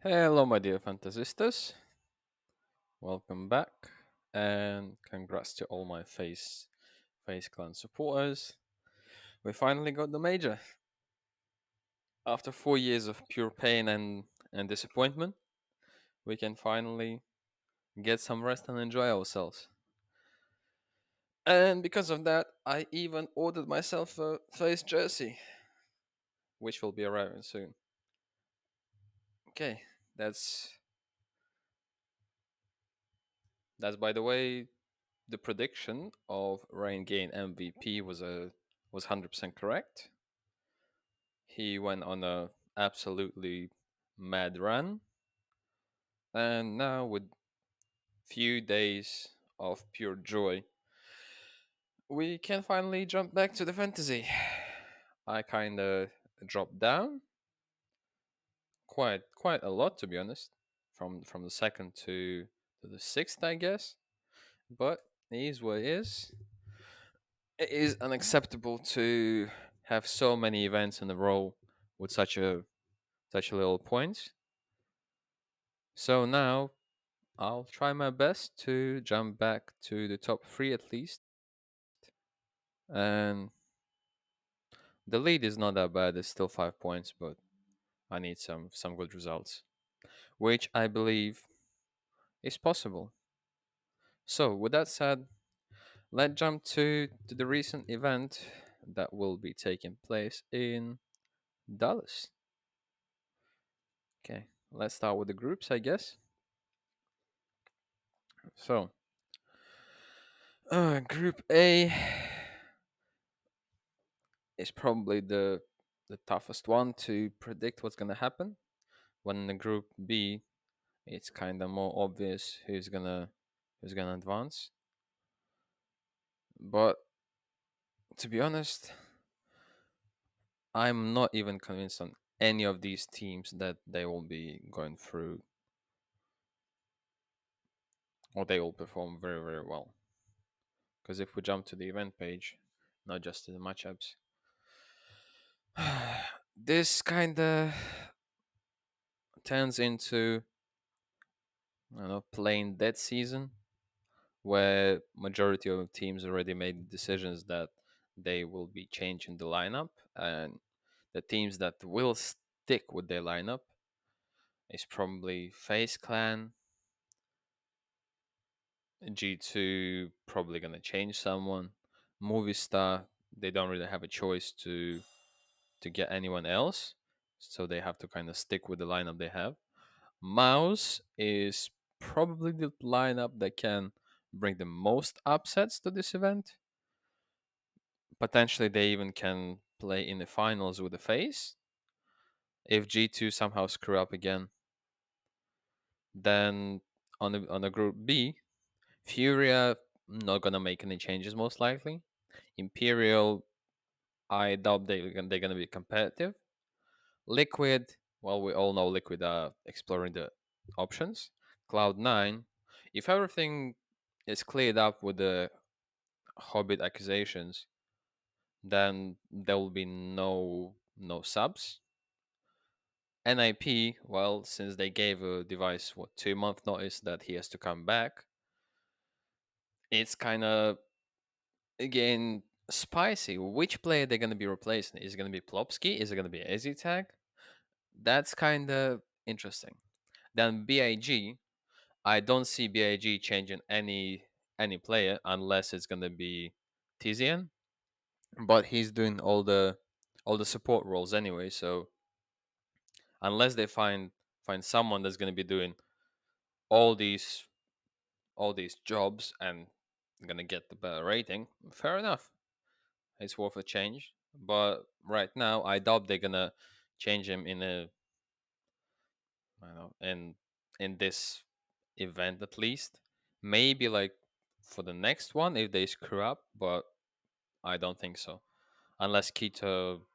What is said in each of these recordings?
Hello, my dear fantasistas. Welcome back, and congrats to all my Face Clan supporters. We finally got the major after 4 years of pure pain and disappointment. We can finally get some rest and enjoy ourselves. And because of that, I even ordered myself a face jersey, which will be arriving soon. Okay, that's by the way the prediction of Rain Gain MVP was 100% correct. He went on a absolutely mad run, and now with few days of pure joy, we can finally jump back to the fantasy. I kind of dropped down quite a lot, to be honest, from the second to the sixth, I guess. But it is what it is. It is unacceptable to have so many events in a row with such a little point. So now I'll try my best to jump back to the top three at least. And the lead is not that bad, it's still 5 points, but I need some good results, which I believe is possible. So with that said, let's jump to the recent event that will be taking place in Dallas. Okay, let's start with the groups, I guess. So Group A is probably the toughest one to predict what's gonna happen. When in the Group B, it's kind of more obvious who's gonna advance. But to be honest, I'm not even convinced on any of these teams that they will be going through or they will perform very very well. Because if we jump to the event page, not just to the matchups, this kind of turns into plain dead season where majority of teams already made decisions that they will be changing the lineup, and the teams that will stick with their lineup is probably Face Clan, G2 probably gonna change someone, Movistar they don't really have a choice to get anyone else, so they have to kind of stick with the lineup they have. Mouse is probably the lineup that can bring the most upsets to this event. Potentially, they even can play in the finals with the face. If G2 somehow screw up again, then on the group B, Furia not gonna make any changes most likely. Imperial, I doubt they're gonna be competitive. Liquid, well, we all know Liquid are exploring the options. Cloud9, if everything is cleared up with the Hobbit accusations, then there will be no subs. NIP, well, since they gave a device 2 month notice that he has to come back, it's kind of again spicy. Which player they're gonna be replacing? Is it gonna be Plopsky? Is it gonna be EasyTag? That's kind of interesting. Then BIG, I don't see BIG changing any player unless it's gonna be Tizian, but he's doing all the support roles anyway. So unless they find someone that's gonna be doing all these all these jobs and gonna get the better rating, fair enough. It's worth a change. But right now, I doubt they're gonna change him in a I don't know in this event at least. Maybe like for the next one if they screw up, but I don't think so. Unless Keto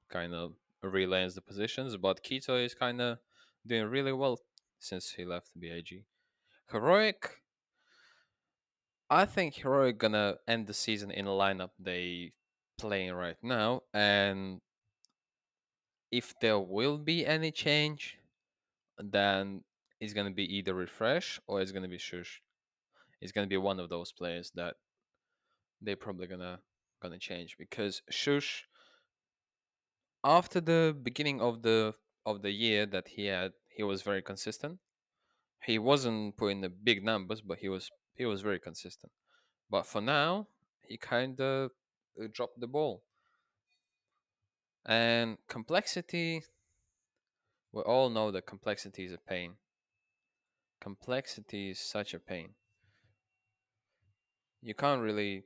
kind of relays the positions, but Keto is kind of doing really well since he left BAG. Heroic, I think Heroic gonna end the season in a lineup they playing right now, and if there will be any change, then it's gonna be either Refresh or it's gonna be Shush. It's gonna be one of those players that they're probably gonna change because Shush, after the beginning of the year that he was very consistent. He wasn't putting the big numbers, but he was very consistent. But for now, he kind of dropped the ball. And complexity, we all know that complexity is a pain. Complexity is such a pain. You can't really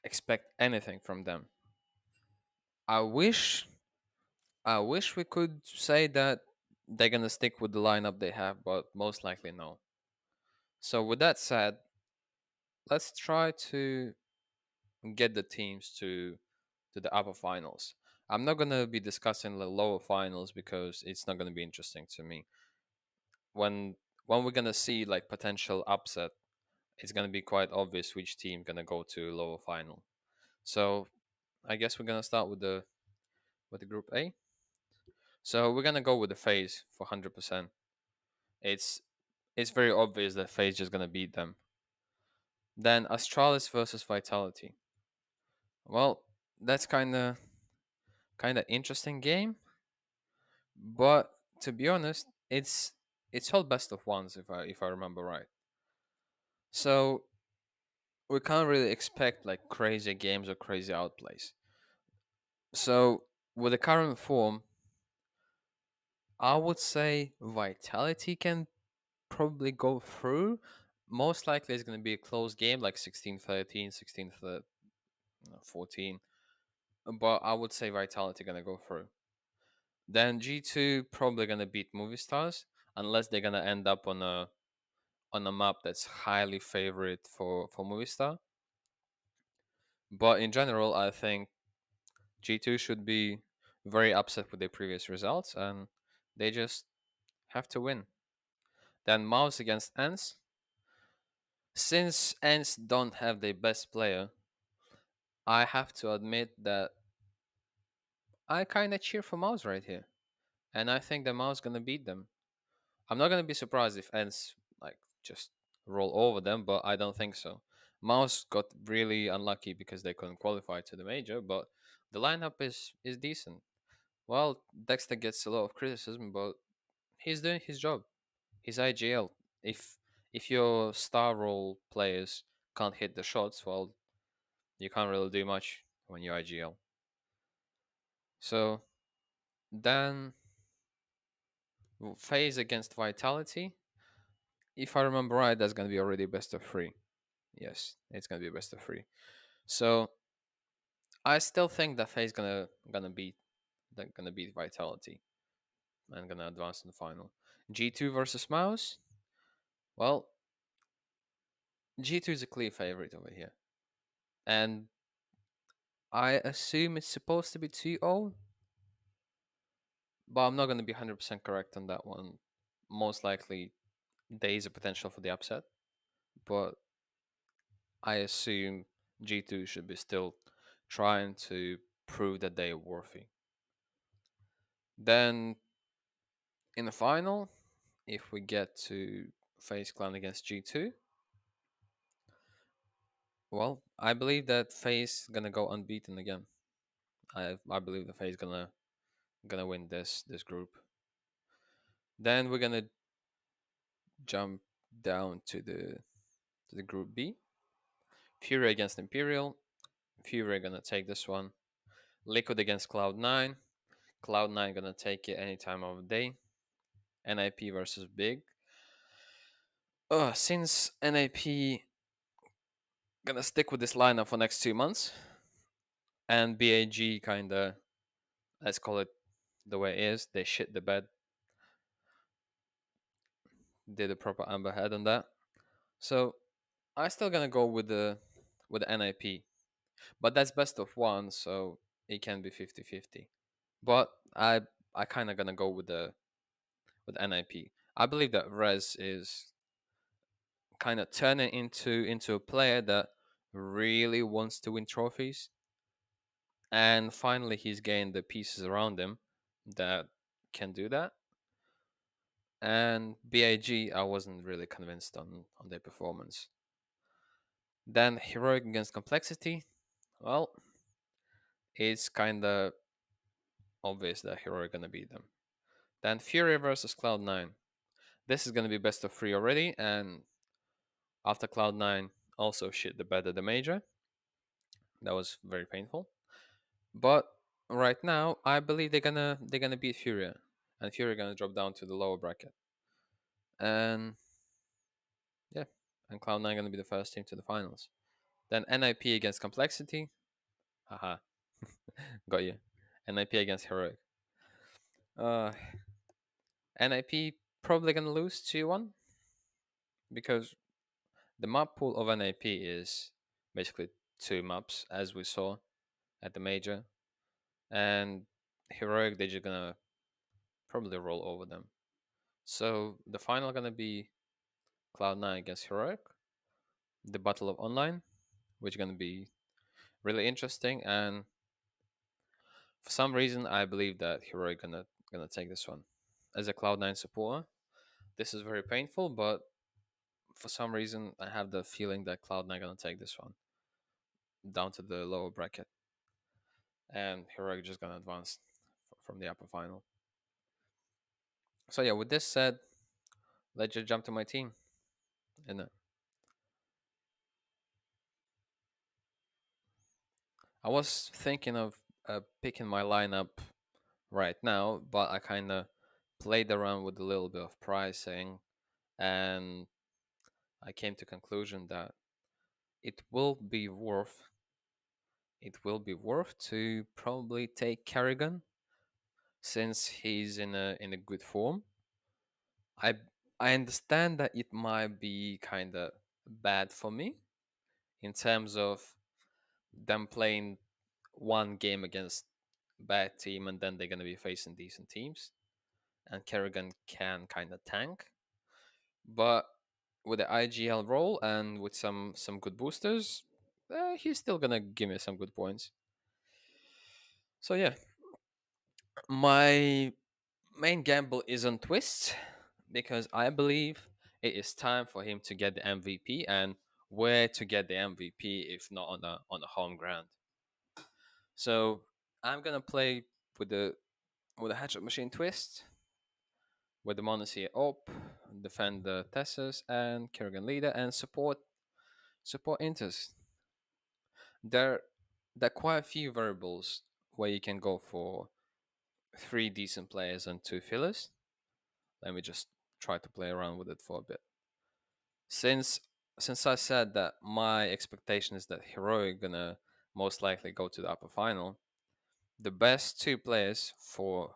expect anything from them. I wish I wish we could say that they're gonna stick with the lineup they have, but most likely no. So with that said, let's try to get the teams to the upper finals. I'm not gonna be discussing the lower finals because it's not gonna be interesting to me. When when we're gonna see like potential upset, it's gonna be quite obvious which team gonna go to lower final. So I guess we're gonna start with the group A. So we're gonna go with the phase for 100%. It's it's very obvious that phase just gonna beat them. Then Astralis versus Vitality. Well, that's kind of interesting game, but to be honest, it's all best of ones if I remember right. So we can't really expect like crazy games or crazy outplays. So with the current form, I would say Vitality can probably go through. Most likely it's going to be a close game like 16-13, 16-14. But I would say Vitality going to go through. Then G2 probably going to beat Movie Stars unless they're going to end up on a map that's highly favorite for Movistar. But in general, I think G2 should be very upset with their previous results, and they just have to win. Then Mouse against Ants. Since Ants don't have their best player, I have to admit that I kind of cheer for Mouse right here, and I think that Mouse gonna beat them. I'm not gonna be surprised if Ants like just roll over them, but I don't think so. Mouse got really unlucky because they couldn't qualify to the major, but the lineup is decent. Well, Dexter gets a lot of criticism, but he's doing his job. He's IGL. If your star role players can't hit the shots, well, you can't really do much when you're IGL. So then phase against Vitality. If I remember right, that's gonna be already best of three. Yes, it's gonna be best of three. So I still think that phase gonna beat Vitality and gonna advance in the final. G2 versus Mouse. Well, G2 is a clear favorite over here. And I assume it's supposed to be 2-0, but I'm not going to be 100% correct on that one. Most likely, there is a potential for the upset, but I assume G2 should be still trying to prove that they are worthy. Then, in the final, if we get to face Clan against G2, well, I believe that FaZe gonna go unbeaten again. I believe the FaZe gonna win this group. Then we're gonna jump down to the group B. Fury against Imperial. Fury gonna take this one. Liquid against Cloud9. Cloud9 gonna take it any time of the day. NIP versus Big. Since NIP gonna stick with this lineup for next 2 months, and BAG kinda, let's call it the way it is, they shit the bed, did a proper amber head on that. So I still gonna go with the NIP, but that's best of one, so it can be 50-50. But I kind of gonna go with NIP. I believe that Rez is kind of turning into a player that really wants to win trophies, and finally he's gained the pieces around him that can do that. And BIG, I wasn't really convinced on their performance. Then Heroic against Complexity. Well, it's kind of obvious that Heroic gonna beat them. Then Fury versus Cloud9. This is gonna be best of three already, and after Cloud9 also shit the bed at the major. That was very painful. But right now, I believe they're gonna beat Furia, and Furia gonna drop down to the lower bracket. And yeah, and Cloud9 gonna be the first team to the finals. Then NIP against Complexity. Haha, got you. NIP against Heroic. Uh, NIP probably gonna lose 2-1 because the map pool of NIP is basically two maps, as we saw at the major, and Heroic they're just gonna probably roll over them. So the final gonna be Cloud9 against Heroic, the Battle of Online, which is gonna be really interesting. And for some reason, I believe that Heroic gonna take this one. As a Cloud9 supporter, this is very painful, but for some reason, I have the feeling that Cloud9 gonna take this one down to the lower bracket, and Heroic just gonna advance from the upper final. So yeah, with this said, let's just jump to my team. And I was thinking of picking my lineup right now, but I kind of played around with a little bit of pricing, and I came to conclusion that it will be worth to probably take Kerrigan since he's in a good form. I I understand that it might be kind of bad for me in terms of them playing one game against bad team and then they're gonna be facing decent teams, and Kerrigan can kind of tank. But with the IGL role and with some good boosters, he's still gonna give me some good points. So yeah, my main gamble is on Twist because I believe it is time for him to get the MVP, and where to get the MVP if not on a home ground. So I'm gonna play with the Hatchet Machine Twist with the Monacy up, defend the Tessus and Kerrigan leader, and support Inters. There there are quite a few variables where you can go for three decent players and two fillers. Let me just try to play around with it for a bit. Since since I said that my expectation is that Heroic gonna most likely go to the upper final, the best two players for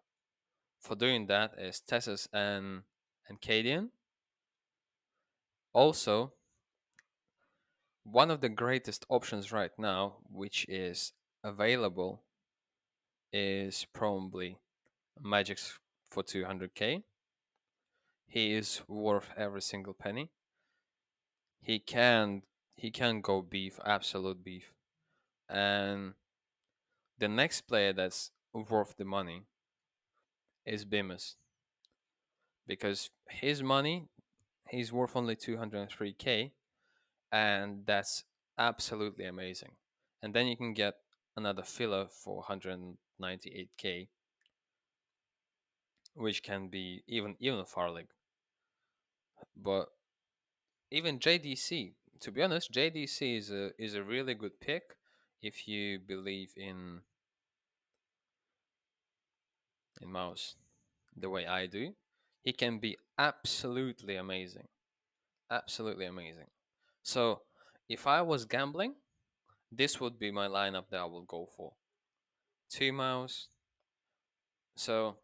doing that is Tessus and Cadian. Also, one of the greatest options right now, which is available, is probably Magic's for 200k. He is worth every single penny. He can he can go beef, absolute beef. And the next player that's worth the money is Bimus because his money he's worth only 203k, and that's absolutely amazing. And then you can get another filler for 198k, which can be even a far leg. But even JDC, to be honest, JDC is a really good pick if you believe in mouse the way I do. He can be absolutely amazing, absolutely amazing. So if I was gambling, this would be my lineup that I will go for. Two mouse. So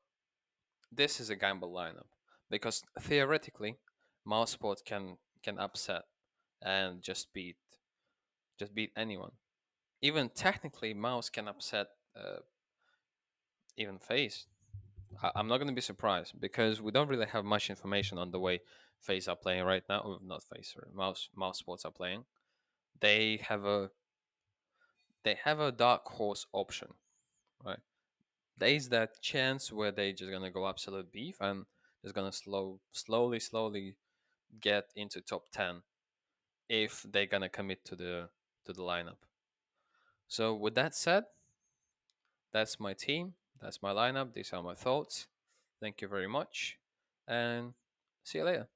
this is a gamble lineup because theoretically, mouse sport can upset and just beat anyone. Even technically, mouse can upset even face. I'm not going to be surprised because we don't really have much information on the way face are playing right now. Or not face, sorry, mouse sports are playing. They have a dark horse option, right? There is that chance where they just gonna go absolute beef, and is gonna slowly get into top 10 if they're gonna commit to the lineup. So with that said, that's my team, that's my lineup, these are my thoughts. Thank you very much, and see you later.